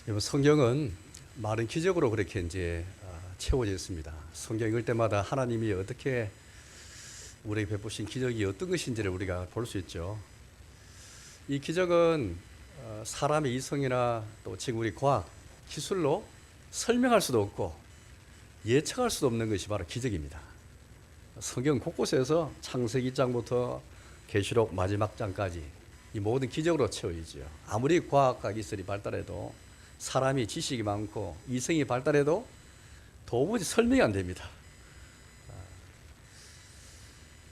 여러분, 성경은 많은 기적으로 그렇게 이제 채워져 있습니다. 성경 읽을 때마다 하나님이 어떻게 우리에게 베푸신 기적이 어떤 것인지를 우리가 볼 수 있죠. 이 기적은 사람의 이성이나 또 지금 우리 과학, 기술로 설명할 수도 없고 예측할 수도 없는 것이 바로 기적입니다. 성경 곳곳에서 창세기 장부터 계시록 마지막 장까지 이 모든 기적으로 채워지죠. 아무리 과학과 기술이 발달해도 사람이 지식이 많고 이성이 발달해도 도무지 설명이 안 됩니다.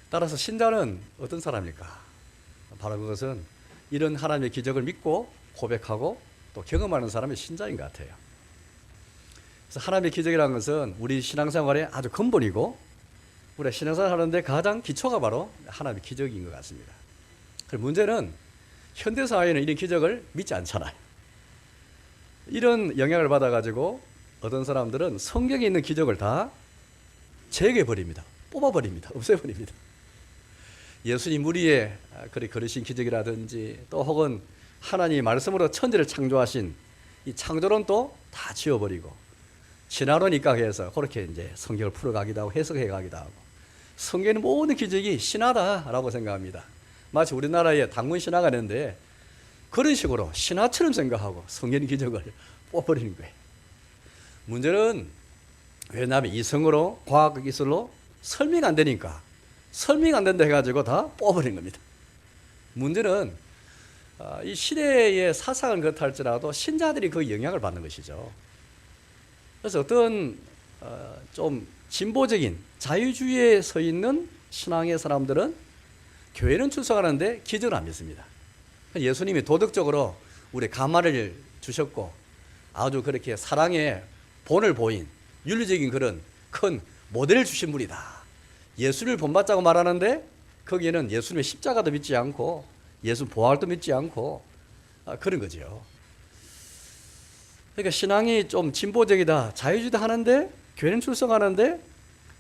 따라서 신자는 어떤 사람입니까? 바로 그것은 이런 하나님의 기적을 믿고 고백하고 또 경험하는 사람이 신자인 것 같아요. 그래서 하나님의 기적이라는 것은 우리 신앙생활의 아주 근본이고 우리가 신앙생활 하는데 가장 기초가 바로 하나님의 기적인 것 같습니다. 그런데 문제는 현대사회는 이런 기적을 믿지 않잖아요. 이런 영향을 받아가지고 어떤 사람들은 성경에 있는 기적을 다 제거해버립니다. 뽑아버립니다. 없애버립니다. 예수님 물 위에 걸으신 기적이라든지 또 혹은 하나님이 말씀으로 천지를 창조하신 이 창조론도 다 지워버리고 신화론 입각해서 그렇게 이제 성경을 풀어가기도 하고 해석해 가기도 하고 성경의 모든 기적이 신화다라고 생각합니다. 마치 우리나라에 당군 신화가 있는데 그런 식으로 신화처럼 생각하고 성경 기적을 뽑아버리는 거예요. 문제는 왜냐하면 이성으로 과학 기술로 설명 안 되니까 설명 안 된다 해가지고 다 뽑아버린 겁니다. 문제는 이 시대의 사상은 그렇다 할지라도 신자들이 그 영향을 받는 것이죠. 그래서 어떤 좀 진보적인 자유주의에 서 있는 신앙의 사람들은 교회는 출석하는데 기적을 안 믿습니다. 예수님이 도덕적으로 우리 가마를 주셨고 아주 그렇게 사랑의 본을 보인 윤리적인 그런 큰 모델을 주신 분이다. 예수를 본받자고 말하는데 거기에는 예수님의 십자가도 믿지 않고 예수 부활도 믿지 않고 그런 거죠. 그러니까 신앙이 좀 진보적이다, 자유주의다 하는데 교회는 출석하는데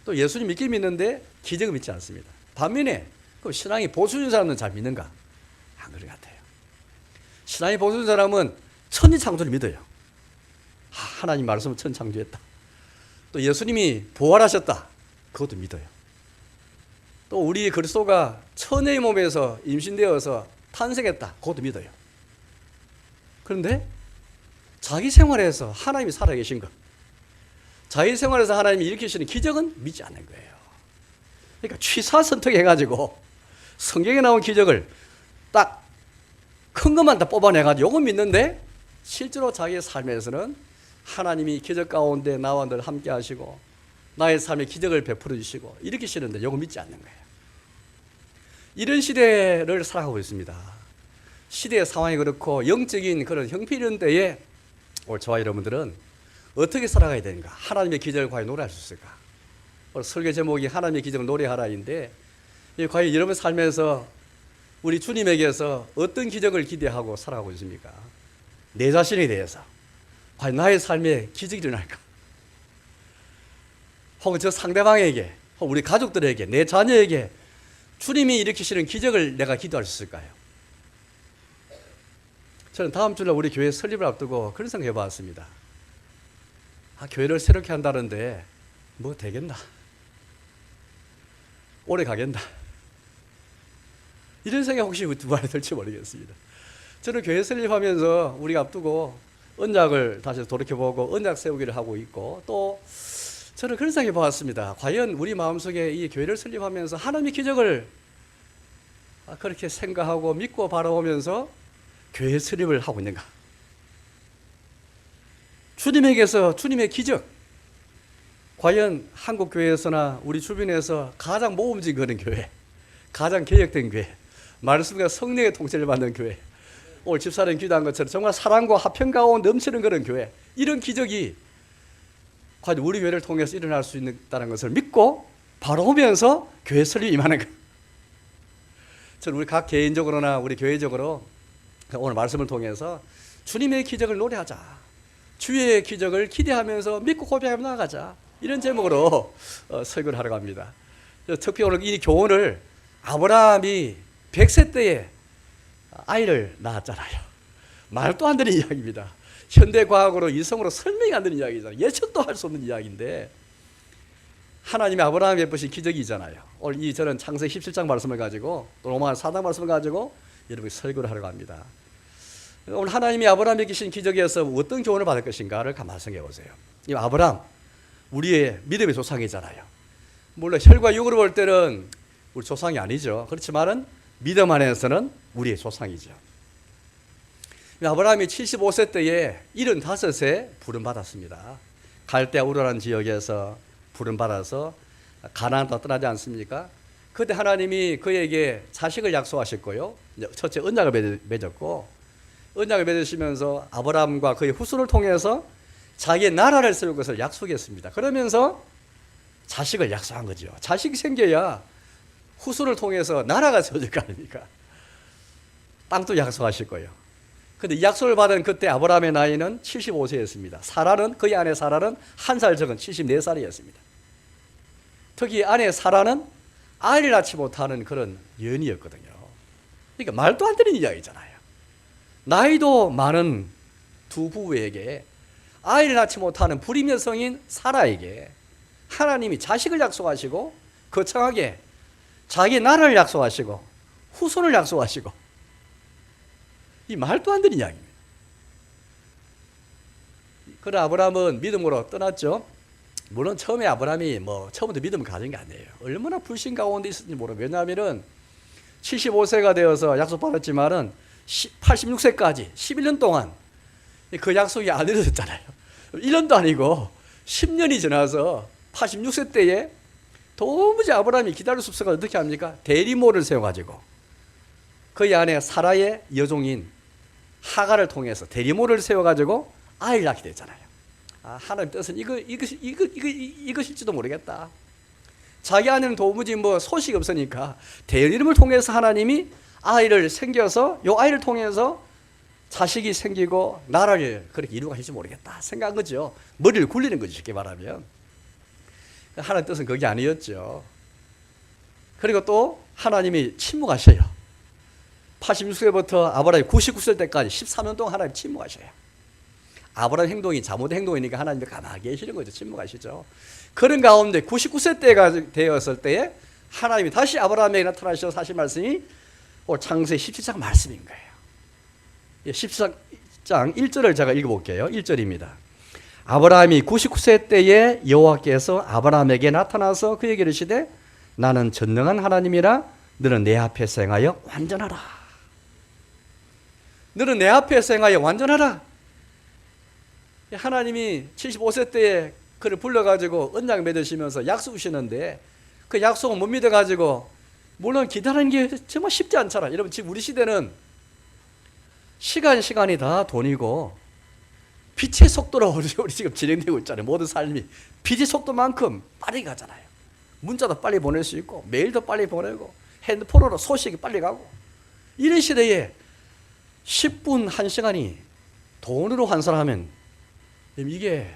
또 예수님 믿긴 믿는데 기적을 믿지 않습니다. 반면에 그 신앙이 보수적인 사람은 잘 믿는가? 안 그런 것 같아요. 신앙이 보수적인 사람은 천지창조를 믿어요. 하나님 말씀은 천지창조했다. 또 예수님이 부활하셨다. 그것도 믿어요. 또 우리 그리스도가 천의 몸에서 임신되어서 탄생했다. 그것도 믿어요. 그런데 자기 생활에서 하나님이 살아계신 것, 자기 생활에서 하나님이 일으키시는 기적은 믿지 않는 거예요. 그러니까 취사선택해가지고 성경에 나온 기적을 딱 큰 것만 다 뽑아내가지고 요건 믿는데 실제로 자기의 삶에서는 하나님이 기적 가운데 나와 늘 함께 하시고 나의 삶에 기적을 베풀어 주시고 일으키시는데 요거 믿지 않는 거예요. 이런 시대를 살아가고 있습니다. 시대의 상황이 그렇고 영적인 그런 형편이 이런 때에 오늘 저와 여러분들은 어떻게 살아가야 되는가? 하나님의 기적을 과연 노래할 수 있을까? 오늘 설교 제목이 하나님의 기적을 노래하라인데 과연 여러분 삶에서 우리 주님에게서 어떤 기적을 기대하고 살아가고 있습니까? 내 자신에 대해서 과연 나의 삶에 기적이 일어날까? 혹은 저 상대방에게 혹은 우리 가족들에게 내 자녀에게 주님이 일으키시는 기적을 내가 기도할 수 있을까요? 저는 다음 주날 우리 교회 설립을 앞두고 그런 생각 해봤습니다. 교회를 새롭게 한다는데 뭐 되겠나? 오래 가겠나? 이런 생각 혹시 두번에 들지 모르겠습니다. 저는 교회 설립하면서 우리가 앞두고 언약을 다시 돌이켜보고 언약 세우기를 하고 있고 또 저는 그런 생각해 보았습니다. 과연 우리 마음속에 이 교회를 설립하면서 하나님의 기적을 그렇게 생각하고 믿고 바라보면서 교회 설립을 하고 있는가? 주님에게서 주님의 기적, 과연 한국 교회에서나 우리 주변에서 가장 모범적인 그런 교회, 가장 개혁된 교회, 말씀과 성령의 통치를 받는 교회, 오늘 집사님 기도한 것처럼 정말 사랑과 화평 가운데 넘치는 그런 교회, 이런 기적이 과연 우리 교회를 통해서 일어날 수 있다는 것을 믿고 바라보면서 교회 설립 임하는 것. 저는 우리 각 개인적으로나 우리 교회적으로 오늘 말씀을 통해서 주님의 기적을 노래하자, 주의 기적을 기대하면서 믿고 고백하며 나아가자, 이런 제목으로 설교를 하려고 합니다. 특히 오늘 이 교훈을 아브라함이 100세 때에 아이를 낳았잖아요. 말도 안 되는 이야기입니다. 현대 과학으로 이성으로 설명이 안 되는 이야기잖아요. 예측도 할 수 없는 이야기인데 하나님이 아브라함에 베푸신 기적이잖아요. 오늘 저는 창세기 17장 말씀을 가지고 또 로마서 4장 말씀을 가지고 여러분이 설교를 하려고 합니다. 오늘 하나님이 아브라함에게 주신 기적에서 어떤 교훈을 받을 것인가를 가만히 생각해 보세요. 이 아브라함 우리의 믿음의 조상이잖아요. 물론 혈과 육으로 볼 때는 우리 조상이 아니죠. 그렇지만은 믿음 안에서는 우리의 조상이죠. 아브라함이 75세 때에 75세 부름받았습니다. 갈대아 우르라는 지역에서 부름받아서 가나안 땅 떠나지 않습니까? 그때 하나님이 그에게 자식을 약속하셨고요. 첫째 언약을 맺었고 언약을 맺으시면서 아브라함과 그의 후손을 통해서 자기의 나라를 세울 것을 약속했습니다. 그러면서 자식을 약속한 거죠. 자식이 생겨야 후손을 통해서 나라가 세워질 거 아닙니까? 땅도 약속하실 거예요. 그런데 약속을 받은 그때 아브라함의 나이는 75세였습니다. 사라는 그의 아내 사라는 한 살 적은 74살이었습니다. 특히 아내 사라는 아이를 낳지 못하는 그런 여인이었거든요. 그러니까 말도 안 되는 이야기잖아요. 나이도 많은 두 부부에게 아이를 낳지 못하는 불임 여성인 사라에게 하나님이 자식을 약속하시고 거창하게 자기 나라를 약속하시고 후손을 약속하시고 이 말도 안 되는 이야기입니다. 그러나 아브라함은 믿음으로 떠났죠. 물론 처음에 아브라함이 처음부터 믿음을 가진 게 아니에요. 얼마나 불신 가운데 있었는지 모르고 왜냐하면은 75세가 되어서 약속받았지만은 86세까지 11년 동안 그 약속이 안 이루어졌잖아요. 1년도 아니고 10년이 지나서 86세 때에 도무지 아브라함이 기다릴 수 없어서 어떻게 합니까? 대리모를 세워가지고 그의 아내 사라의 여종인 하갈을 통해서 대리모를 세워가지고 아이를 낳게 됐잖아요. 하나님 뜻은 이것일지도 모르겠다. 자기 아내는 도무지 소식이 없으니까 대리모를 통해서 하나님이 아이를 생겨서 이 아이를 통해서 자식이 생기고 나라를 그렇게 이루어가실지 모르겠다 생각한 거죠. 머리를 굴리는 거죠. 쉽게 말하면. 하나님 뜻은 그게 아니었죠. 그리고 또 하나님이 침묵하셔요. 86세부터 아브라함이 99세 때까지 13년 동안 하나님 침묵하셔요. 아브라함 행동이 잘못된 행동이니까 하나님이 가만히 계시는 거죠. 침묵하시죠. 그런 가운데 99세 때가 되었을 때에 하나님이 다시 아브라함에게 나타나셔서 하신 말씀이 창세기 17장 말씀인 거예요. 17장 1절을 제가 읽어볼게요. 1절입니다. 아브라함이 99세 때에 여호와께서 아브라함에게 나타나서 그에게 이르시되 나는 전능한 하나님이라 너는 내 앞에서 행하여 완전하라. 너는 내 앞에서 행하여 완전하라. 하나님이 75세 때에 그를 불러가지고 언약 맺으시면서 약속 주시는데 그 약속을 못 믿어가지고 물론 기다리는 게 정말 쉽지 않잖아. 여러분 지금 우리 시대는 시간이 다 돈이고 빛의 속도로 우리 지금 진행되고 있잖아요. 모든 삶이 빛의 속도만큼 빠르게 가잖아요. 문자도 빨리 보낼 수 있고 메일도 빨리 보내고 핸드폰으로 소식이 빨리 가고 이런 시대에 10분 1시간이 돈으로 환산하면 이게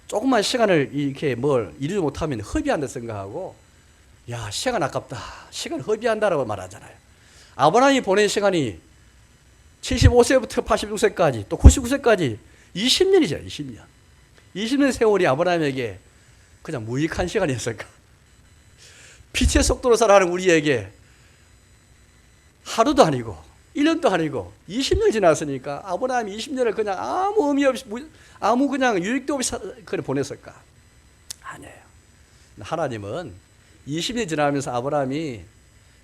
조금만 시간을 이렇게 이루지 못하면 허비한다 생각하고 야 시간 아깝다. 시간 허비한다라고 말하잖아요. 아브라함이 보낸 시간이 75세부터 86세까지 또 99세까지 20년이죠. 20년. 20년 세월이 아브라함에게 그냥 무익한 시간이었을까? 빛의 속도로 살아가는 우리에게 하루도 아니고 1년도 아니고 20년 지났으니까 아브라함이 20년을 그냥 아무 의미 없이 아무 그냥 유익도 없이 그래 보냈을까? 아니에요. 하나님은 20년 지나면서 아브라함이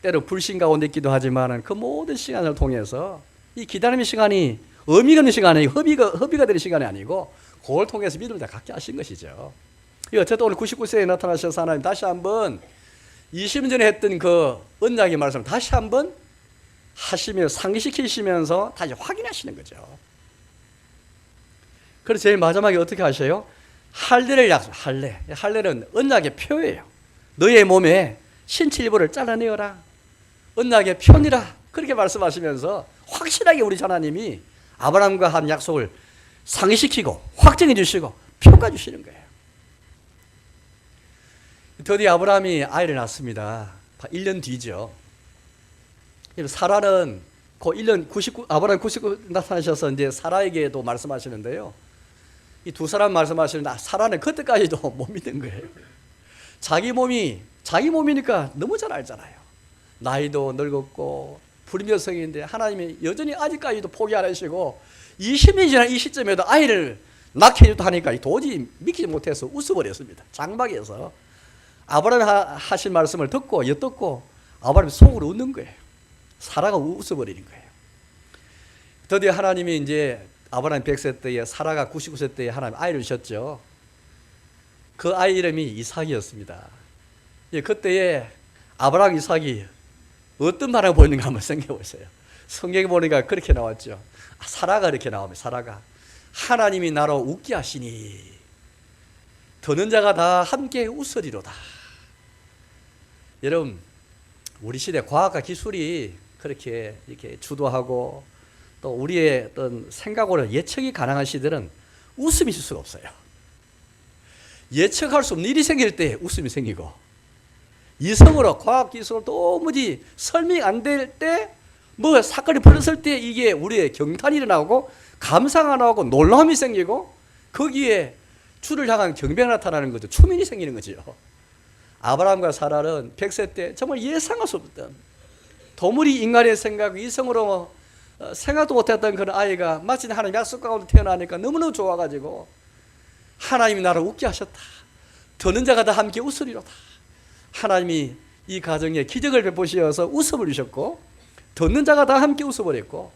때로 불신 가운데 있기도 하지만 그 모든 시간을 통해서 이 기다림의 시간이 의미가 없는 시간이 허비가 되는 시간이 아니고 그걸 통해서 믿음을 다 갖게 하신 것이죠. 어쨌든 오늘 99세에 나타나셔서 하나님 다시 한번 20년 전에 했던 그 언약의 말씀을 다시 한번 하시며 상기시키시면서 다시 확인하시는 거죠. 그래서 제일 마지막에 어떻게 하셔요? 할례를 할례는 언약의 표예요. 너의 몸에 신체 일부를 잘라내어라. 언약의 표니라. 그렇게 말씀하시면서 확실하게 우리 하나님이 아브라함과 한 약속을 상기시키고 확정해 주시고 평가 주시는 거예요. 드디어 아브라함이 아이를 낳습니다. 1년 뒤죠. 사라는 그 1년 99 아브라함 99 나타나셔서 이제 사라에게도 말씀하시는데요. 이 두 사람 말씀하시는데 사라는 그때까지도 못 믿는 거예요. 자기 몸이니까 너무 잘 알잖아요. 나이도 늙었고 불임여성인데 하나님이 여전히 아직까지도 포기 안 하시고 20년이 지난 이 시점에도 아이를 낳게 해줬다 하니까 도저히 믿지 못해서 웃어버렸습니다. 장막에서 아브라함이 하신 말씀을 듣고 엿듣고 아브라함이 속으로 웃는 거예요. 사라가 웃어버리는 거예요. 드디어 하나님이 이제 아브라함 100세 때에 사라가 99세 때에 하나님 아이를 주셨죠. 그 아이 이름이 이삭이었습니다. 그때에 아브라함 이삭이 어떤 반응을 보이는가 한번 생각해 보세요. 성경에 보니까 그렇게 나왔죠. 사라가 이렇게 나옵니다. 사라가 하나님이 나로 웃게 하시니 듣는 자가 다 함께 웃으리로다. 여러분, 우리 시대 과학과 기술이 그렇게 이렇게 주도하고 또 우리의 어떤 생각으로 예측이 가능한 시대는 웃음이 있을 수가 없어요. 예측할 수 없는 일이 생길 때 웃음이 생기고, 이성으로 과학기술로 도무지 설명이 안 될 때, 뭐 사건이 벌어졌을 때 이게 우리의 경탄이 일어나고 감사가 나오고 놀라움이 생기고 거기에 주를 향한 경배가 나타나는 거죠. 초민이 생기는 거죠. 아브라함과 사라는 100세 때 정말 예상할 수 없던 도무리 인간의 생각, 이성으로 생각도 못했던 그런 아이가 마치 하나님 약속 가운데 태어나니까 너무너무 좋아가지고 하나님이 나를 웃게 하셨다. 듣는 자가 다 함께 웃으리로다. 하나님이 이 가정에 기적을 베푸셔서 웃음을 주셨고 듣는 자가 다 함께 웃어버렸고,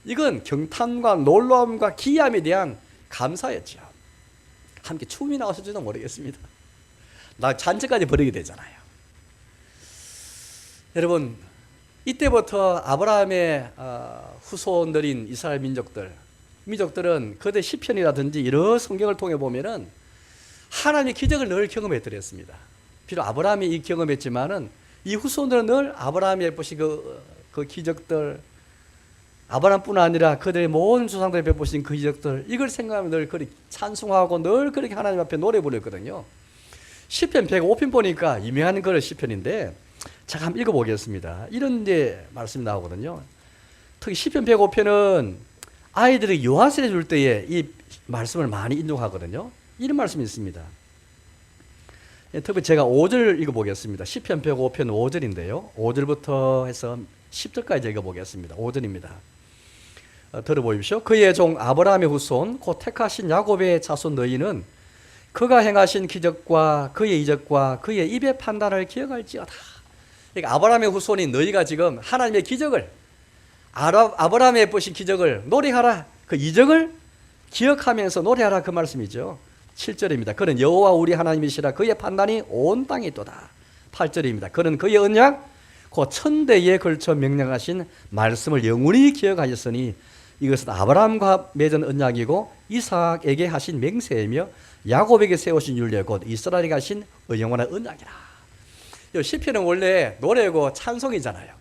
이건 경탄과 놀라움과 기이함에 대한 감사였죠. 함께 춤이 나왔을지도 모르겠습니다. 나 잔치까지 벌이게 되잖아요. 여러분, 이때부터 아브라함의 후손들인 이스라엘 민족들은 그대 시편이라든지 여러 성경을 통해 보면은 하나님의 기적을 늘 경험했더랬습니다. 비록 아브라함이 이 경험했지만은 이 후손들은 늘 아브라함이 베푸신 그 기적들, 아브라함뿐 아니라 그들의 모든 조상들이 베푸신 그 기적들, 이걸 생각하면 늘 그렇게 찬송하고 늘 그렇게 하나님 앞에 노래 부르거든요. 시편 105편 보니까 유명한 그 시편인데 제가 한번 읽어보겠습니다. 이런 이제 말씀이 나오거든요. 특히 시편 105편은 아이들이 요한세례 줄 때에 이 말씀을 많이 인용하거든요. 이런 말씀이 있습니다. 특히 제가 5절 읽어보겠습니다. 시편 105편 5절인데요. 5절부터 해서 10절까지 읽어보겠습니다. 5절입니다. 들어보십시오. 그의 종 아브라함의 후손 곧 택하신 야곱의 자손 너희는 그가 행하신 기적과 그의 이적과 그의 입의 판단을 기억할지어다. 그러니까 아브라함의 후손인 너희가 지금 하나님의 기적을, 아브라함의 보신 기적을 노래하라. 그 이적을 기억하면서 노래하라, 그 말씀이죠. 7절입니다. 그는 여호와 우리 하나님이시라. 그의 판단이 온 땅에 있도다. 8절입니다. 그는 그의 언약 곧 천대에 걸쳐 명령하신 말씀을 영원히 기억하셨으니 이것은 아브라함과 맺은 언약이고 이삭에게 하신 맹세이며 야곱에게 세우신 율례 곧 이스라엘에게 하신 영원한 언약이라. 시편은 원래 노래고 찬송이잖아요.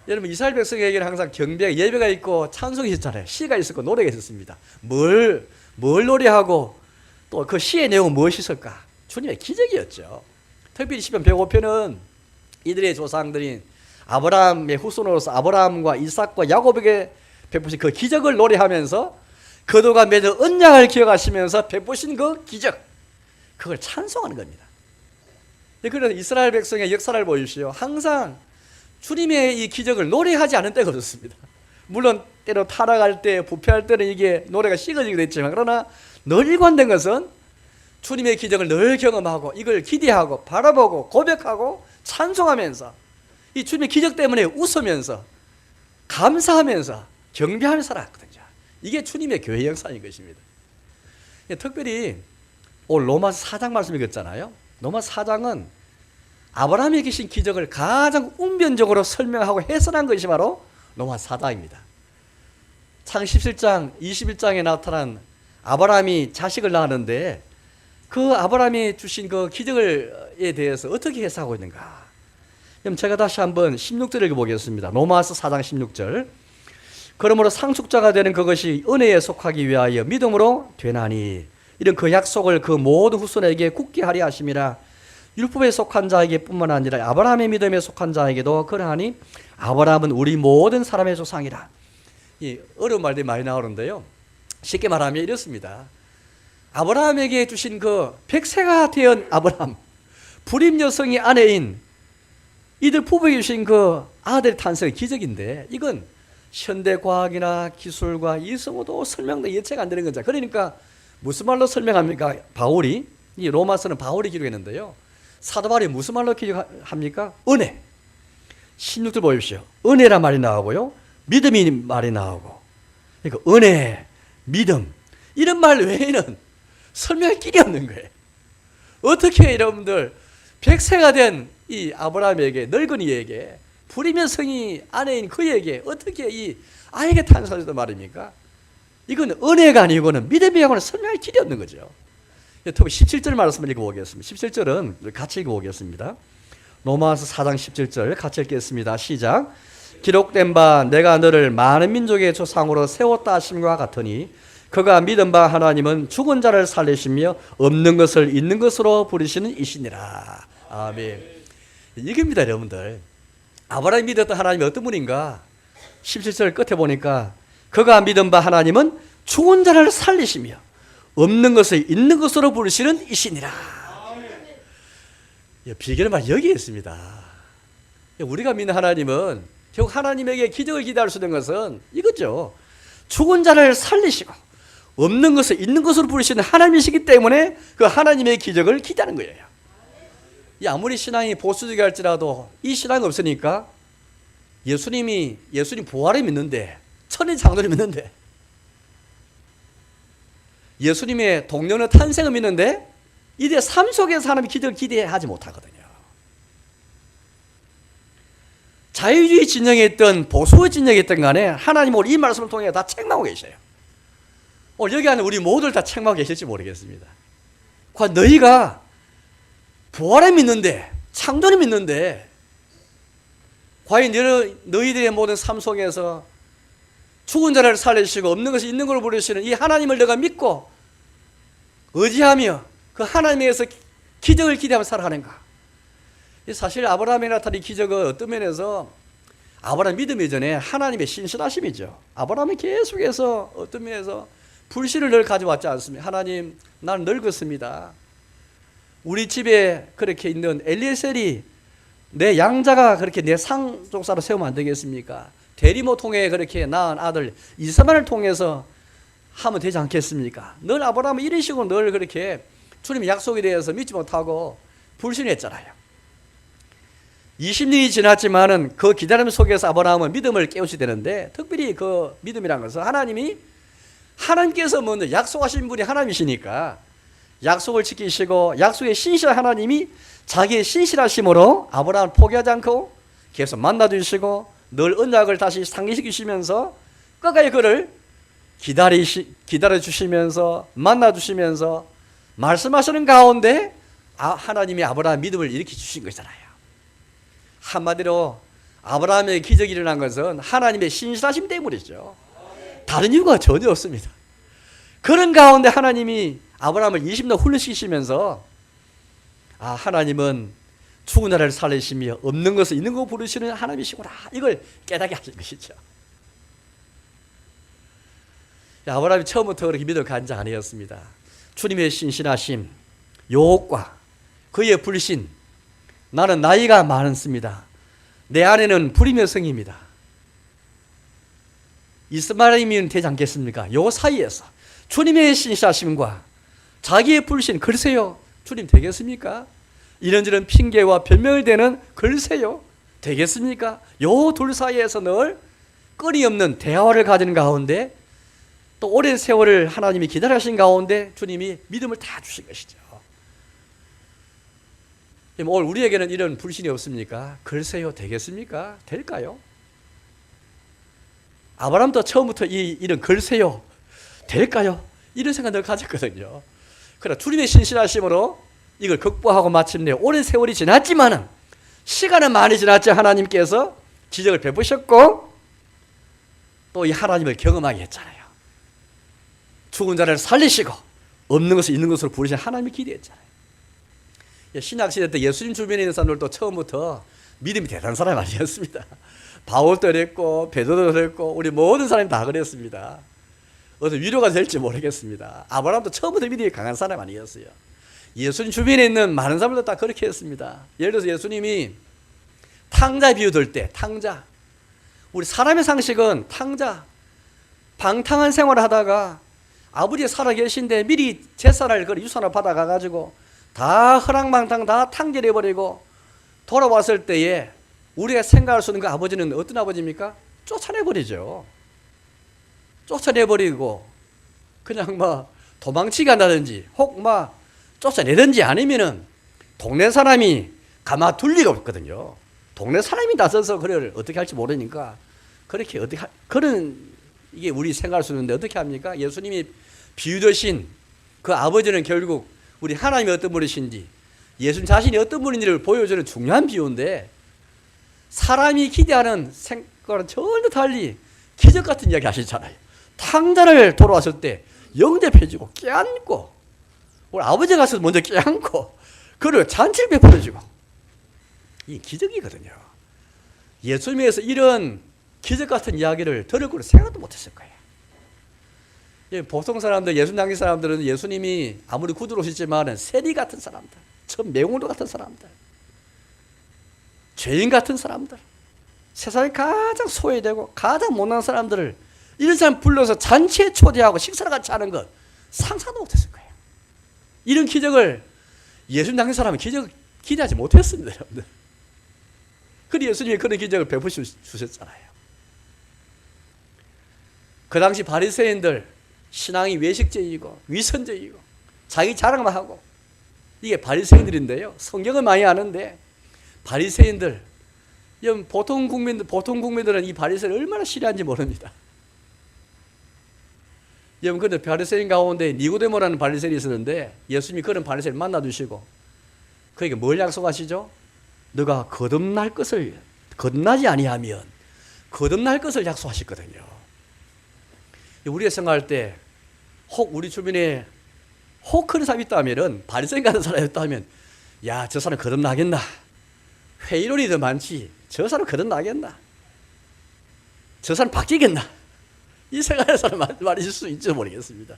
여러분, 이스라엘 백성에게는 항상 경배, 예배가 있고 찬송이 있잖아요. 시가 있었고 노래가 있었습니다. 뭘 노래하고 또 그 시의 내용은 무엇이 있을까? 주님의 기적이었죠. 특별히 시편 105편은 이들의 조상들인 아브라함의 후손으로서 아브라함과 이삭과 야곱에게 베푸신 그 기적을 노래하면서 그도가 맺은 언약을 기억하시면서 베푸신 그 기적, 그걸 찬송하는 겁니다. 그래서 이스라엘 백성의 역사를 보십시오. 항상 주님의 이 기적을 노래하지 않은 때가 없었습니다. 물론 때로 타락할 때, 부패할 때는 이게 노래가 식어지기도 했지만, 그러나 늘 일관된 것은 주님의 기적을 늘 경험하고 이걸 기대하고 바라보고 고백하고 찬송하면서 이 주님의 기적 때문에 웃으면서 감사하면서 경배하며 살았거든요. 이게 주님의 교회 역사인 것입니다. 특별히 오늘 로마서 4장 말씀 읽었잖아요. 로마서 4장은 아브라함이 계신 기적을 가장 웅변적으로 설명하고 해설한 것이 바로 로마서 4장입니다. 창세기 17장 21장에 나타난 아브라함이 자식을 낳았는데 그 아브라함이 주신 그 기적에 대해서 어떻게 해석하고 있는가? 그럼 제가 다시 한번 16절 읽어보겠습니다. 로마서 4장 16절. 그러므로 상속자가 되는 그것이 은혜에 속하기 위하여 믿음으로 되나니 이런 그 약속을 그 모든 후손에게 굳게 하려 하심이라. 율법에 속한 자에게 뿐만 아니라 아브라함의 믿음에 속한 자에게도 그러하니 아브라함은 우리 모든 사람의 조상이라. 이 어려운 말들이 많이 나오는데요. 쉽게 말하면 이렇습니다. 아브라함에게 주신 그 백세가 되은 아브라함, 불임 여성이 아내인 이들 부부에게 주신 그 아들 탄생의 기적인데, 이건 현대과학이나 기술과 이성으로도 설명도 예측 안 되는 거죠. 그러니까 무슨 말로 설명합니까? 바울이, 이 로마서는 바울이 기록했는데요. 사도 바울이 무슨 말로 기록합니까? 은혜. 16절 보십시오. 은혜란 말이 나오고요, 믿음이 말이 나오고, 그러니까 은혜, 믿음, 이런 말 외에는 설명할 길이 없는 거예요. 어떻게 여러분들 100세가 된 이 아브라함에게, 늙은이에게, 불임의 성이 아내인 그에게 어떻게 이 아이에게 탄생하셨단 말입니까? 이건 은혜가 아니고는 믿음이 아니고는 설명할 길이 없는 거죠. 특히 17절 말씀을 읽어보겠습니다. 17절은 같이 읽어보겠습니다. 로마서 4장 17절 같이 읽겠습니다. 시작. 기록된 바 내가 너를 많은 민족의 조상으로 세웠다 하심과 같으니 그가 믿은 바 하나님은 죽은 자를 살리시며 없는 것을 있는 것으로 부르시는 이시니라. 아멘. 이겁니다, 여러분들. 아브라함이 믿었던 하나님이 어떤 분인가? 17절 끝에 보니까 그가 믿은 바 하나님은 죽은 자를 살리시며 없는 것을 있는 것으로 부르시는 이시니라. 비결은 바로 여기에 있습니다. 우리가 믿는 하나님은 결국 하나님에게 기적을 기대할 수 있는 것은 이거죠. 죽은 자를 살리시고 없는 것을 있는 것으로 부르시는 하나님이시기 때문에 그 하나님의 기적을 기대하는 거예요. 아무리 신앙이 보수적이 할지라도 이 신앙이 없으니까 예수님 부활을 믿는데, 천리창조를 믿는데, 예수님의 동료는 탄생을 믿는데 이제 삶 속에서 하나님의 기적을 기대하지 못하거든요. 자유주의 진영에 있던 보수의 진영에 있던 간에 하나님 오늘 이 말씀을 통해 다 책망하고 계셔요. 오늘 여기 안에 우리 모두를 다 책망하고 계실지 모르겠습니다. 과연 너희가 부활을 믿는데, 창조를 믿는데, 과연 너희들의 모든 삶 속에서 죽은 자를 살리시고 없는 것이 있는 걸 부르시는 이 하나님을 내가 믿고 의지하며 그 하나님에 의해서 기적을 기대하며 살아가는가? 사실 아브라함에 나타난 기적은 어떤 면에서 아브라함 믿음 이전에 하나님의 신실하심이죠. 아브라함이 계속해서 어떤 면에서 불신을 늘 가져왔지 않습니까? 하나님, 나는 늙었습니다. 우리 집에 그렇게 있는 엘리에셀이 내 양자가 그렇게 내 상속사로 세우면 안 되겠습니까? 대리모 통해 그렇게 낳은 아들 이스마엘을 통해서 하면 되지 않겠습니까? 늘 아브라함은 이런 식으로 늘 그렇게 주님의 약속에 대해서 믿지 못하고 불신했잖아요. 20년이 지났지만은 그 기다림 속에서 아브라함은 믿음을 깨우쳐야 되는데, 특별히 그 믿음이란 것은 하나님께서 먼저 약속하신 분이 하나님이시니까 약속을 지키시고 약속의 신실한 하나님이 자기의 신실하심으로 아브라함을 포기하지 않고 계속 만나주시고 늘 언약을 다시 상기시키시면서 끝까지 그를 기다려주시면서 만나주시면서 말씀하시는 가운데 하나님이 아브라함 믿음을 일으켜 주신 것이잖아요. 한마디로 아브라함의 기적이 일어난 것은 하나님의 신실하심 때문이죠. 다른 이유가 전혀 없습니다. 그런 가운데 하나님이 아브라함을 20년 훈련시키시면서 하나님은 죽은 자를 살리시며 없는 것을 있는 거 부르시는 하나님이시구나, 이걸 깨닫게 하신 것이죠. 아브라함이 처음부터 그렇게 믿어 간 자 아니었습니다. 주님의 신실하심, 유혹과 그의 불신, 나는 나이가 많습니다. 내 아내는 불임의 성입니다. 이스마엘이면 되지 않겠습니까? 요 사이에서 주님의 신실하심과 자기의 불신, 글쎄요, 주님 되겠습니까? 이런저런 핑계와 변명을 대는 글쎄요, 되겠습니까? 요 둘 사이에서 늘 끊임없는 대화를 가지는 가운데 또 오랜 세월을 하나님이 기다리신 가운데 주님이 믿음을 다 주신 것이죠. 오늘 우리에게는 이런 불신이 없습니까? 글쎄요, 되겠습니까? 될까요? 아브라함도 처음부터 이런 글쎄요, 될까요? 이런 생각을 가졌거든요. 그러나 주님의 신실하심으로 이걸 극복하고 마침내 오랜 세월이 지났지만은, 시간은 많이 지났지 하나님께서 기적을 베푸셨고 또 이 하나님을 경험하게 했잖아요. 죽은 자를 살리시고 없는 것을 있는 것으로 부르신 하나님을 기대했잖아요. 신약시대 때 예수님 주변에 있는 사람들도 처음부터 믿음이 대단한 사람이 아니었습니다. 바울도 그랬고 베드로도 그랬고 우리 모든 사람이 다 그랬습니다. 어떤 위로가 될지 모르겠습니다. 아브라함도 처음부터 믿음이 강한 사람이 아니었어요. 예수님 주변에 있는 많은 사람들도 다 그렇게 했습니다. 예를 들어서 예수님이 탕자 비유 들 때 탕자, 우리 사람의 상식은 탕자, 방탕한 생활을 하다가 아버지가 살아 계신데 미리 제사를 그 유산을 받아가가지고 다 허랑방탕 다 탕진해버리고 돌아왔을 때에 우리가 생각할 수 있는 그 아버지는 어떤 아버지입니까? 쫓아내버리죠. 쫓아내버리고 그냥 막 도망치게 한다든지 혹 막 쫓아내든지 아니면은 동네 사람이 가만둘 리가 없거든요. 동네 사람이 나서서 그를 어떻게 할지 모르니까 그렇게 그런 이게 우리 생각할 수 있는데 어떻게 합니까? 예수님이 비유되신 그 아버지는 결국 우리 하나님이 어떤 분이신지 예수님 자신이 어떤 분인지를 보여주는 중요한 비유인데 사람이 기대하는 생각과는 전혀 달리 기적 같은 이야기 하시잖아요. 탕자를 돌아왔을 때 영접해주고 껴안고 우리 아버지가 가서 먼저 껴안고 그를 잔치를 베풀어주고 이 기적이거든요. 예수님에서 이런 기적 같은 이야기를 들을 거를 생각도 못했을 거예요. 보통 사람들, 예수님 당긴 사람들은 예수님이 아무리 구두로 오시지만 세리 같은 사람들, 참 맹원도 같은 사람들, 죄인 같은 사람들, 세상에 가장 소외되고 가장 못난 사람들을 이런 사람 불러서 잔치에 초대하고 식사를 같이 하는 것 상상도 못했을 거예요. 이런 기적을 예수님 당긴 사람은 기대하지 못했습니다, 여러분들. 그래서 예수님이 그런 기적을 베풀어 주셨잖아요. 그 당시 바리새인들 신앙이 외식적이고 위선적이고 자기 자랑만 하고 이게 바리새인들인데요. 성경을 많이 아는데 바리새인들 보통 국민들은 이 바리새인을 얼마나 싫어하는지 모릅니다. 여러분 근데 바리새인 가운데 니고데모라는 바리새인이 있었는데 예수님이 그런 바리새인을 만나주시고 그에게 뭘 약속하시죠? 너가 거듭나지 아니하면 거듭날 것을 약속하셨거든요. 우리가 생각할 때 혹 우리 주변에 혹 그런 사람이 있다면 바리새인 같은 사람이 있다면 야, 저 사람 거듭나겠나? 회의론이 더 많지 저 사람 거듭나겠나? 저 사람 바뀌겠나? 이 생각하는 사람 말이실 수 있지 모르겠습니다.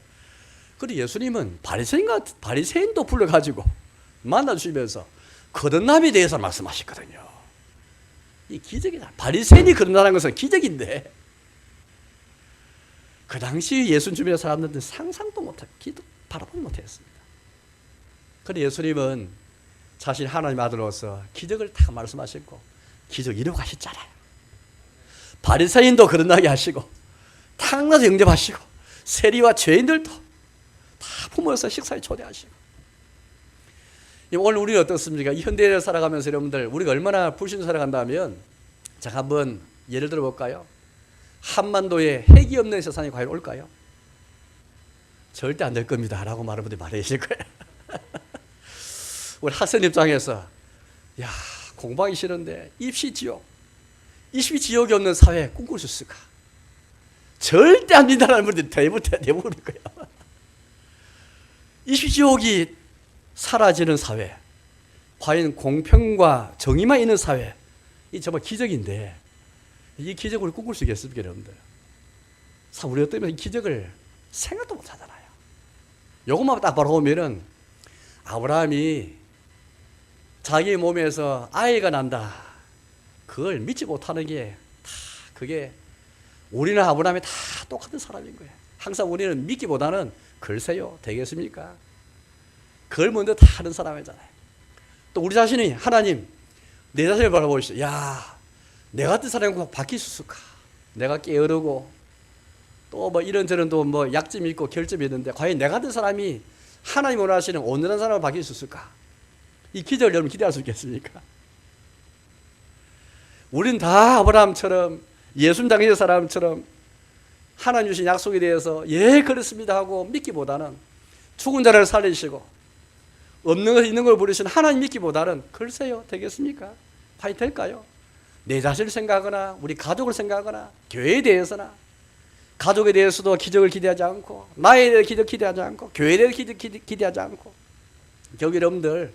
그런데 예수님은 바리새인도 불러가지고 만나주시면서 거듭남에 대해서 말씀하셨거든요. 이 기적이다. 바리새인이 거듭나는 것은 기적인데 그 당시 예수님 주변의 사람들은 상상도 못하고 바라보지 못했습니다. 그런데 예수님은 자신 하나님 아들로서 기적을 다 말씀하셨고 기적 이루고 하셨잖아요. 바리새인도 거듭나게 하시고 탕나도 영접하시고 세리와 죄인들도 다 품어서 식사에 초대하시고 오늘 우리는 어떻습니까? 이 현대를 살아가면서 여러분들 우리가 얼마나 불신을 살아간다면 자 한번 예를 들어 볼까요? 한반도에 핵이 없는 세상이 과연 올까요? 절대 안 될 겁니다 라고 말하는 분들이 많이 계실 거예요. 우리 학생 입장에서 야 공부하기 싫은데 입시 지옥이 없는 사회 꿈꿀 수 있을까? 절대 안 된다는 분들이 대부분일 거예요. 입시 지옥이 사라지는 사회, 과연 공평과 정의만 있는 사회, 이 정말 기적인데 이 기적을 꿈꿀 수 있겠습니까, 여러분들? 우리가 때문에 이 기적을 생각도 못 하잖아요. 요것만 딱 바라보면은 아브라함이 자기 몸에서 아이가 난다. 그걸 믿지 못하는 게 다 그게 우리는 아브라함이 다 똑같은 사람인 거예요. 항상 우리는 믿기보다는 글쎄요, 되겠습니까? 그걸 먼저 다 하는 사람이잖아요. 또 우리 자신이 하나님, 내 자신을 바라보시죠. 야, 내 같은 사람이 꼭 바뀔 수 있을까? 내가 게으르고 또 뭐 이런저런 또 뭐 약점이 있고 결점이 있는데 과연 내 같은 사람이 하나님 원하시는 온전한 사람을 바뀔 수 있을까? 이 기적을 여러분 기대할 수 있겠습니까? 우린 다 아브라함처럼 예수님 당의 사람처럼 하나님 주신 약속에 대해서 예 그렇습니다 하고 믿기보다는 죽은 자를 살리시고 없는 것 있는 걸 부르시는 하나님 믿기보다는 글쎄요 되겠습니까? 과연 될까요? 내 자신을 생각하거나 우리 가족을 생각하거나 교회에 대해서나 가족에 대해서도 기적을 기대하지 않고 나에 대해 기적 기대하지 않고 교회에 대해 기대하지 않고 결국 여러분들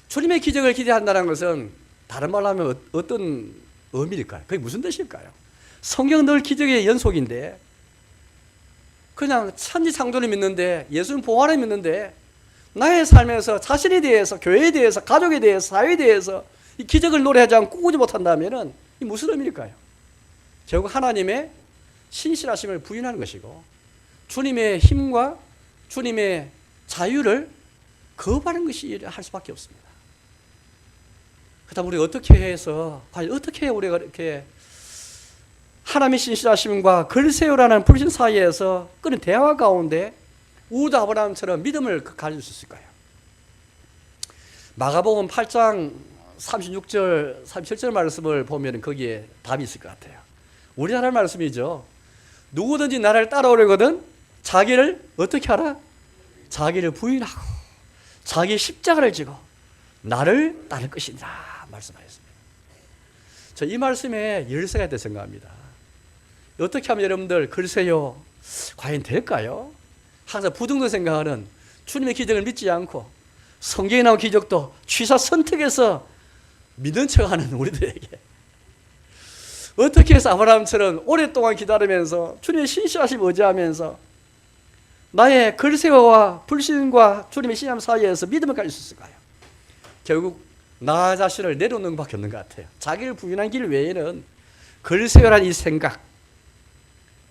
주님의 기적을 기대한다는 것은 다른 말로 하면 어떤 의미일까요? 그게 무슨 뜻일까요? 성경은 늘 기적의 연속인데 그냥 천지창조를 믿는데 예수는 부활을 믿는데 나의 삶에서 자신에 대해서 교회에 대해서 가족에 대해서 사회에 대해서 이 기적을 노래하지 않고 꾸지 못한다면 이 무슨 의미일까요? 결국 하나님의 신실하심을 부인하는 것이고 주님의 힘과 주님의 자유를 거부하는 것이 할 수밖에 없습니다. 그렇다면 우리가 어떻게 해서 과연 어떻게 우리가 이렇게 하나님의 신실하심과 글쎄요라는 불신 사이에서 그런 대화 가운데 우다 아브라함처럼 믿음을 가질 수 있을까요? 마가복음 8장 36절, 37절 말씀을 보면 거기에 답이 있을 것 같아요. 우리나라 말씀이죠. 누구든지 나를 따라오려거든 자기를 어떻게 하라? 자기를 부인하고 자기 십자가를 지고 나를 따를 것이다 말씀하셨습니다. 저 이 말씀에 열쇠가 있다고 생각합니다. 어떻게 하면 여러분들 글쎄요 과연 될까요? 항상 부정도 생각하는 주님의 기적을 믿지 않고 성경에 나온 기적도 취사 선택해서 믿는 척하는 우리들에게 어떻게 해서 아브라함처럼 오랫동안 기다리면서 주님의 신실하심 의지하면서 나의 글쎄요와 불신과 주님의 신앙 사이에서 믿음을 가질 수 있을까요? 결국 나 자신을 내려놓는 것밖에 없는 것 같아요. 자기를 부인한 길 외에는 글쎄요라는 이 생각,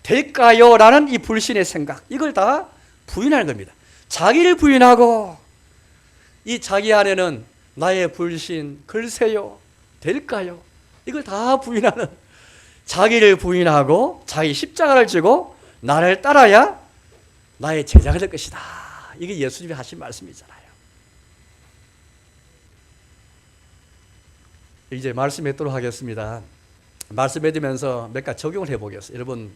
될까요? 라는 이 불신의 생각, 이걸 다 부인하는 겁니다. 자기를 부인하고 이 자기 안에는 나의 불신, 글쎄요, 될까요? 이걸 다 부인하는, 자기를 부인하고 자기 십자가를 지고 나를 따라야 나의 제자가 될 것이다. 이게 예수님이 하신 말씀이잖아요. 이제 말씀 맺도록 하겠습니다. 말씀 맺으면서 몇 가지 적용을 해보겠습니다. 여러분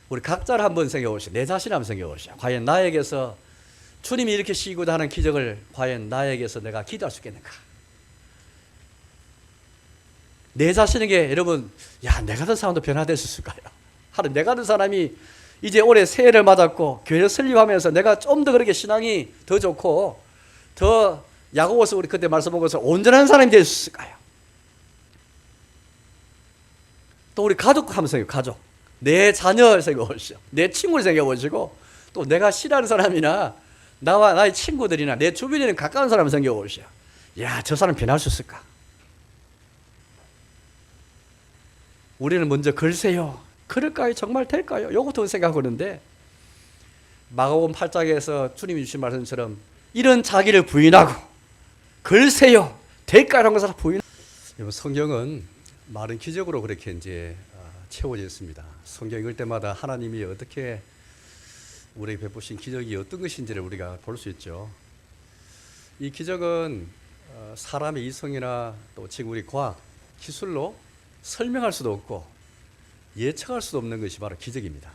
우리 각자를 한번 생각해 보시죠. 내 자신을 한번 생각해 보시죠. 과연 나에게서 주님이 이렇게 시고자 하는 기적을 과연 나에게서 내가 기도할 수 있겠는가? 내 자신에게 여러분, 야, 내 같은 사람도 변화될 수 있을까요? 하루 내 같은 사람이 이제 올해 새해를 맞았고 교회를 설립하면서 내가 좀 더 그렇게 신앙이 더 좋고 더 야고보서 우리 그때 말씀 보고서 온전한 사람이 될 수 있을까요? 또 우리 가족 한번 생각해, 가족. 내 자녀를 생각해 보시죠. 내 친구를 생각해 보시고 또 내가 싫어하는 사람이나 나와 나의 친구들이나 내 주변에 있는 가까운 사람을 생각해 보시죠. 야, 저 사람 변할 수 있을까? 우리는 먼저 글쎄요, 그럴까요? 정말 될까요? 요거부터 생각하는데 마가복음 8장에서 주님이 주신 말씀처럼 이런 자기를 부인하고 글쎄요, 될까라는 것을 부인. 성경은 말은 기적으로 그렇게 이제 채워져 있습니다. 성경 읽을 때마다 하나님이 어떻게 우리에게 베푸신 기적이 어떤 것인지를 우리가 볼 수 있죠. 이 기적은 사람의 이성이나 또 지금 우리 과학, 기술로 설명할 수도 없고 예측할 수도 없는 것이 바로 기적입니다.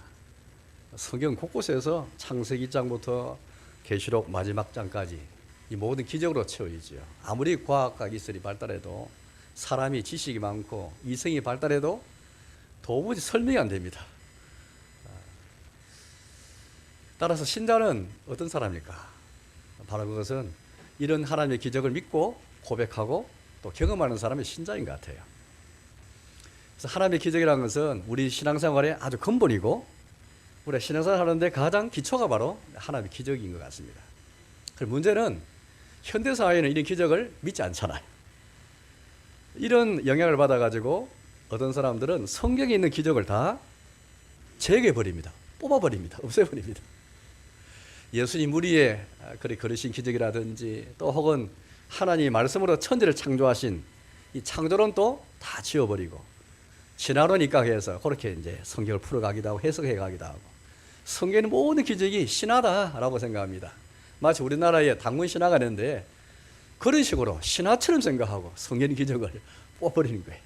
성경 곳곳에서 창세기 1장부터 계시록 마지막 장까지 이 모든 기적으로 채워지죠. 아무리 과학과 기술이 발달해도 사람이 지식이 많고 이성이 발달해도 도무지 설명이 안 됩니다. 따라서 신자는 어떤 사람일까? 바로 그것은 이런 하나님의 기적을 믿고 고백하고 또 경험하는 사람이 신자인 것 같아요. 그래서 하나님의 기적이라는 것은 우리 신앙생활의 아주 근본이고 우리가 신앙생활 하는데 가장 기초가 바로 하나님의 기적인 것 같습니다. 그런데 문제는 현대사회는 이런 기적을 믿지 않잖아요. 이런 영향을 받아가지고 어떤 사람들은 성경에 있는 기적을 다 제거해버립니다. 뽑아버립니다. 없애버립니다. 예수님 물 위에 걸으신 기적이라든지 또 혹은 하나님의 말씀으로 천지를 창조하신 이 창조론 또 다 지워버리고 신화론 입각해서 그렇게 이제 성경을 풀어가기도 하고 해석해 가기도 하고 성경의 모든 기적이 신화다라고 생각합니다. 마치 우리나라에 당군 신화가 있는데 그런 식으로 신화처럼 생각하고 성경 기적을 뽑아버리는 거예요.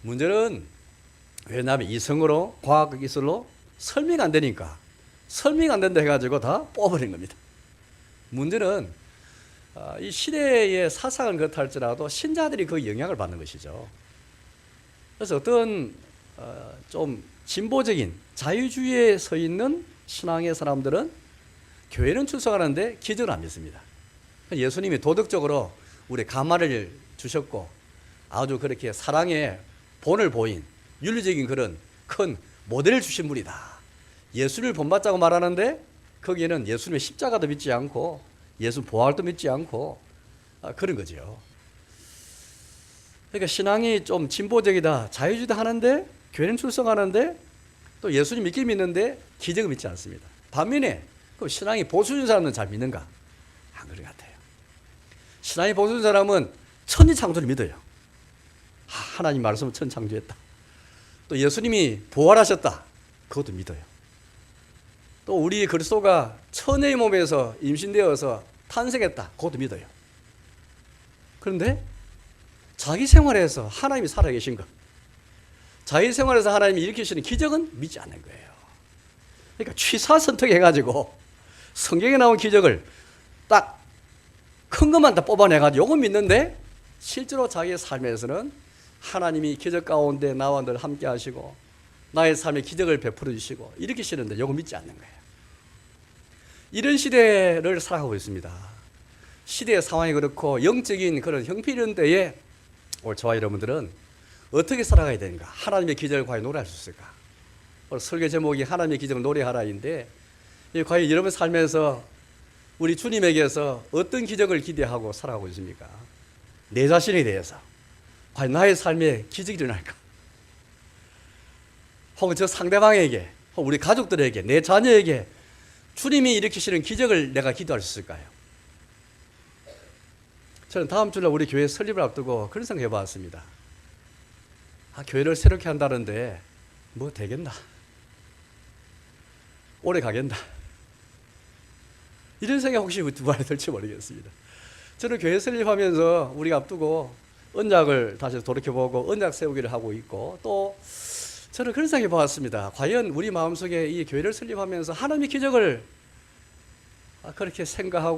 문제는 왜냐하면 이성으로 과학 기술로 설명 안 되니까 설명 안 된다 해가지고 다 뽑아버린 겁니다. 문제는 이 시대의 사상은 그렇다 할지라도 신자들이 그 영향을 받는 것이죠. 그래서 어떤 좀 진보적인 자유주의에 서 있는 신앙의 사람들은 교회는 출석하는데 기적을 안 믿습니다. 예수님이 도덕적으로 우리 가마를 주셨고 아주 그렇게 사랑의 본을 보인 윤리적인 그런 큰 모델을 주신 분이다. 예수를 본받자고 말하는데 거기에는 예수님의 십자가도 믿지 않고 예수 부활도 믿지 않고 그런 거죠. 그러니까 신앙이 좀 진보적이다, 자유주의다 하는데 교회는 출석하는데 또 예수님 믿긴 믿는데 기적을 믿지 않습니다. 반면에 그 신앙이 보수적인 사람은 잘 믿는가? 안 그런 것 같아요. 신앙이 보수적인 사람은 천지창조를 믿어요. 하나님 말씀은 천지창조했다. 또 예수님이 부활하셨다. 그것도 믿어요. 또 우리 그리스도가 처녀의 몸에서 임신되어서 탄생했다. 그것도 믿어요. 그런데 자기 생활에서 하나님이 살아계신 것, 자기 생활에서 하나님이 일으키시는 기적은 믿지 않는 거예요. 그러니까 취사선택해가지고 성경에 나온 기적을 딱 큰 것만 다 뽑아내가지고 이건 믿는데 실제로 자기의 삶에서는 하나님이 기적 가운데 나와 늘 함께 하시고 나의 삶에 기적을 베풀어 주시고 일으키시는데 이거 믿지 않는 거예요. 이런 시대를 살아가고 있습니다. 시대의 상황이 그렇고 영적인 그런 형편이런 때에 오늘 저와 여러분들은 어떻게 살아가야 되는가? 하나님의 기적을 과연 노래할 수 있을까? 오늘 설교 제목이 하나님의 기적을 노래하라인데 과연 여러분 삶에서 우리 주님에게서 어떤 기적을 기대하고 살아가고 있습니까? 내 자신에 대해서 과연 나의 삶에 기적이 일어날까? 혹은 저 상대방에게, 혹은 우리 가족들에게, 내 자녀에게 주님이 일으키시는 기적을 내가 기도할 수 있을까요? 저는 다음 주날 우리 교회 설립을 앞두고 그런 생각 해봤습니다. 교회를 새롭게 한다는데 뭐 되겠나? 오래 가겠나? 이런 생각 혹시 두 번에 들지 모르겠습니다. 저는 교회 설립하면서 우리가 앞두고 언약을 다시 돌이켜보고 언약 세우기를 하고 있고 또 저는 그런 생각해 보았습니다. 과연 우리 마음속에 이 교회를 설립하면서 하나님의 기적을 그렇게 생각하고